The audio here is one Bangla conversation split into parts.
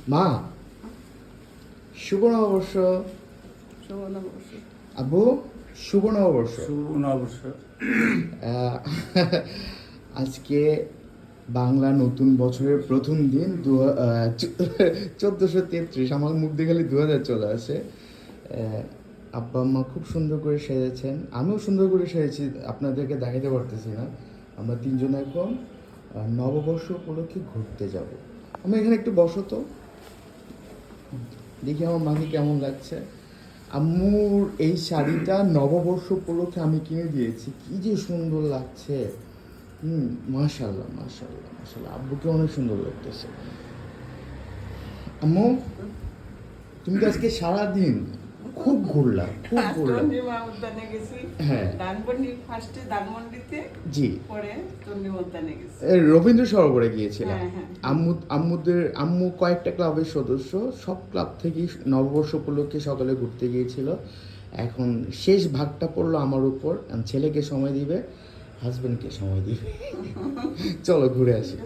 মা, শুভ নববর্ষ। শুভ নববর্ষ। আব্বু, শুভ নববর্ষ। শুভ নববর্ষ। আহ, আজকে বাংলা নতুন বছরের প্রথম দিন 1433। আমার মুখ দিয়ে খালি 2000 চলে আসে। আব্বা আম্মা খুব সুন্দর করে সেজেছেন, আমিও সুন্দর করে সেজেছি, আপনাদেরকে দেখাতে পারতেছি না। আমরা তিনজন এখন নববর্ষ উপলক্ষে ঘুরতে যাব। আমি এখানে একটু বসো তো, দেখি আমার মাকে কেমন লাগছে। আম্মুর এই শাড়িটা নববর্ষ উপলক্ষে আমি কিনে দিয়েছি, কি যে সুন্দর লাগছে। মাশাআল্লাহ মাশাআল্লাহ মাশাআল্লাহ, আব্বুকে অনেক সুন্দর লাগতেছে। আম্মু, তুমি তো আজকে সারাদিন খুব ঘুরলা, খুব ঘুরলা। চন্দ্রিমা উদ্যানে গেছি। হ্যাঁ, ফার্স্টে ধানমন্ডিতে, জি, পরে চন্দ্রিমা উদ্যানে গেছি। রবীন্দ্র সরোবরে গিয়েছিলাম। হ্যাঁ, হ্যাঁ। আম্মু কয়েকটা ক্লাবের সদস্য, সব ক্লাব থেকেই নববর্ষ উপলক্ষে সকালে ঘুরতে গিয়েছিল। এখন শেষ ভাগটা পড়লো আমার উপর, ছেলেকে সময় দিবে, হাজবেন্ডকে সময় দিবে। চলো ঘুরে আসি।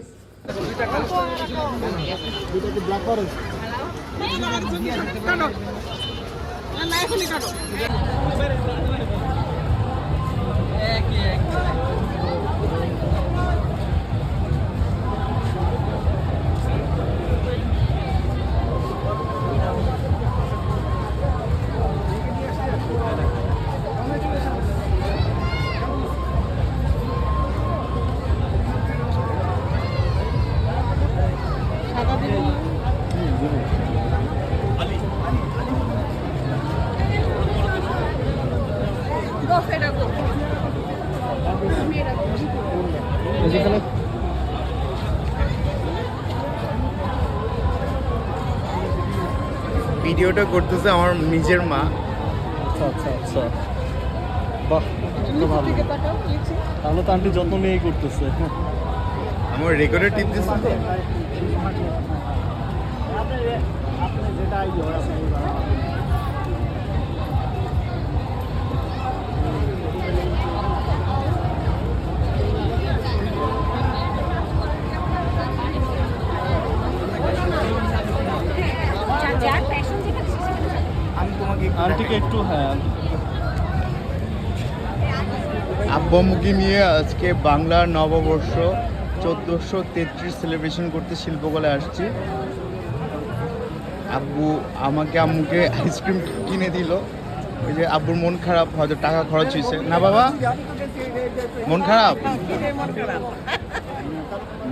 ভিডিওটা করতেছে আমার নিজের মা। আচ্ছা আচ্ছা আচ্ছা, বাহ, ভালো। তাহলে তো আন্টি যত্ন নিয়েই করতেছে। আমার রেকর্ডে টিপ দিচ্ছে তো। আমি তোমাকে আন্টিকে একটু, হ্যাঁ, আব্বু আম্মুকে নিয়ে আজকে বাংলা নববর্ষ 1433 সেলিব্রেশন করতে শিল্পকলায় আসছি। আম্মুকে আইসক্রিম কিনে দিল। ওই যে আব্বুর মন খারাপ, হয়তো টাকা খরচ হয়েছে না। বাবা, মন খারাপ?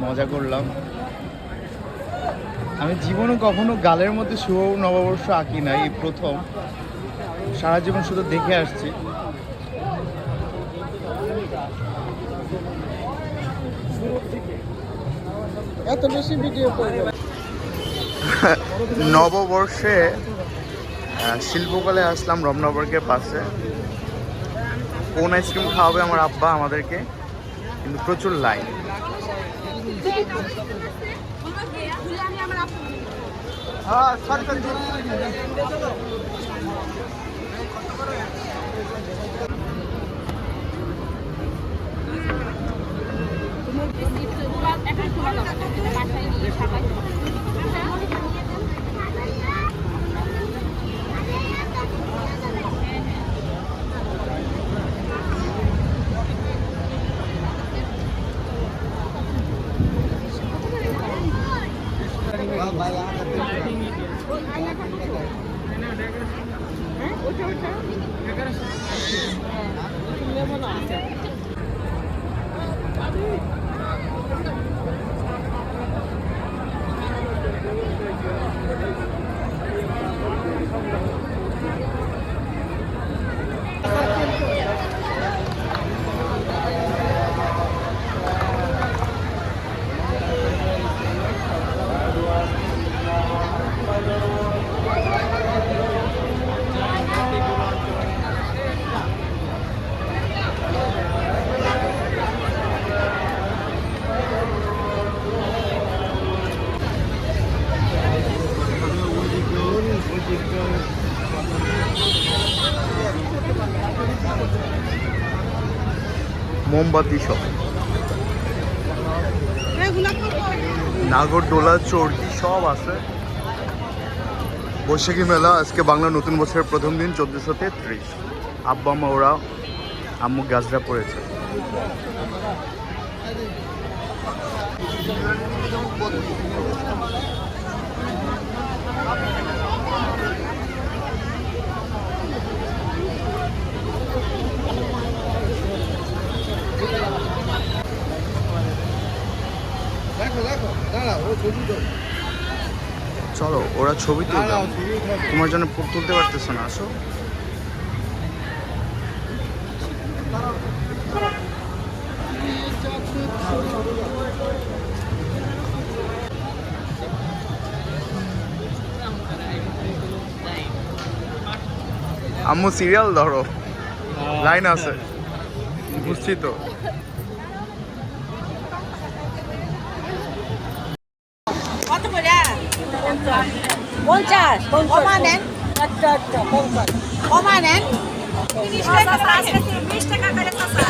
মজা করলাম। আমি জীবনে কখনো গালের মধ্যে শুভ নববর্ষ আঁকি নাই, এই প্রথম। সারা জীবন শুধু দেখে আসছি। এত বেশি ভিডিও করবে। নববর্ষে শিল্পকলায় আসলাম রমনা পার্কের পাশে। কোন আইসক্রিম খাওয়াবে আমার আব্বা আমাদেরকে, কিন্তু প্রচুর লাইন। মোমবাতি সব, নাগরদোলা, চরকি সব আছে। বৈশাখী মেলা আজকে বাংলা নতুন বছরের প্রথম দিন 1433। আব্বা আম্মা ওরা আম্মু গাজরা পড়েছে। চলো ওরা ছবি তুলবে, তোমার জন্য তুলতে পারতেছে না, আসো। আম্মু সিরিয়াল ধরো, লাইন আছে, বুঝছি তো। কত করে? 50 কমা নেন। আচ্ছা আচ্ছা 50 কমা নেন। 30 টাকা আজকে 20 টাকা করে চাচা।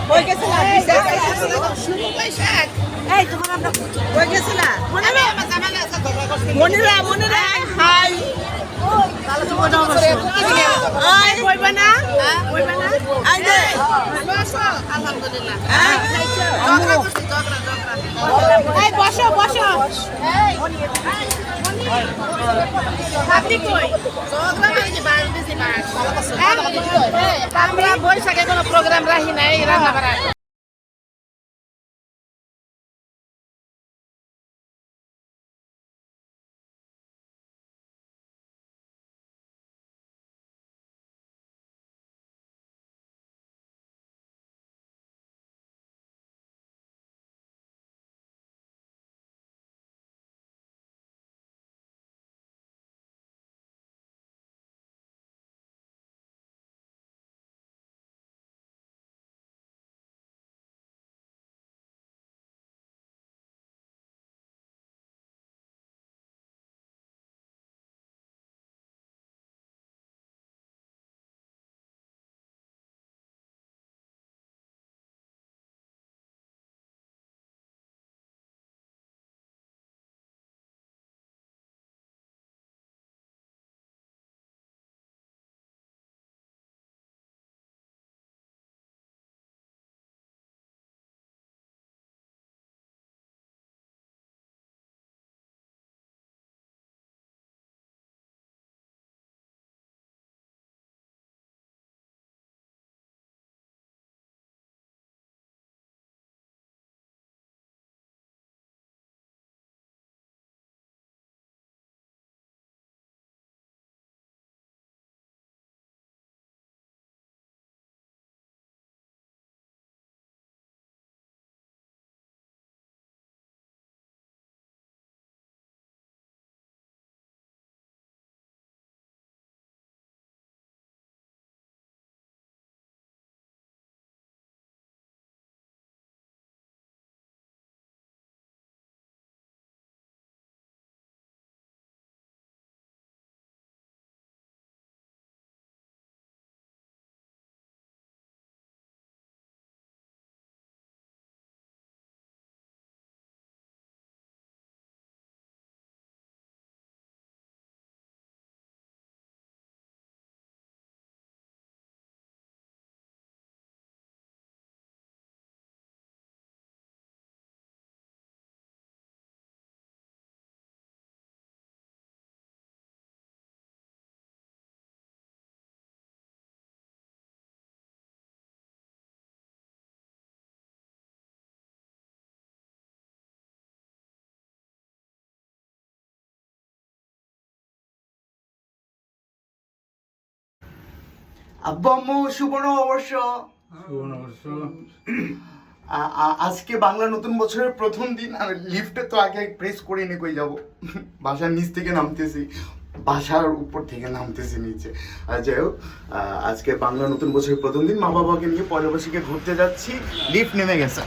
কই গেছিলা? শুরু বৈশাখ। এই তোমার আমরা কই গেছিলা? মনিরা হাই। তাহলে তুমি কোথাও বসো। আই কইবা না? কইবা না? আই দে। বসো আলহামদুলিল্লাহ। হ্যাঁ খাইছো? জগরা করছি জগরা। এই বসো। এই আপনি কই? জগরা মানে বাস দিছি বাস। আমরা বৈশাখে কোনো প্রোগ্রাম রাখি নাই রান্না করা। আব্বা আম্মু শুভ নববর্ষ। আজকে বাংলা নতুন বছরের প্রথম দিন। আমি লিফটে তো আগে প্রেস করিনি, কই যাব, বাসার নিচ থেকে নামতেছি, বাসার উপর থেকে নামতেছি নিচে। যাই হোক, আজকে বাংলা নতুন বছরের প্রথম দিন, মা বাবাকে নিয়ে পরবর্তীকে ঘুরতে যাচ্ছি। লিফট নেমে গেছে।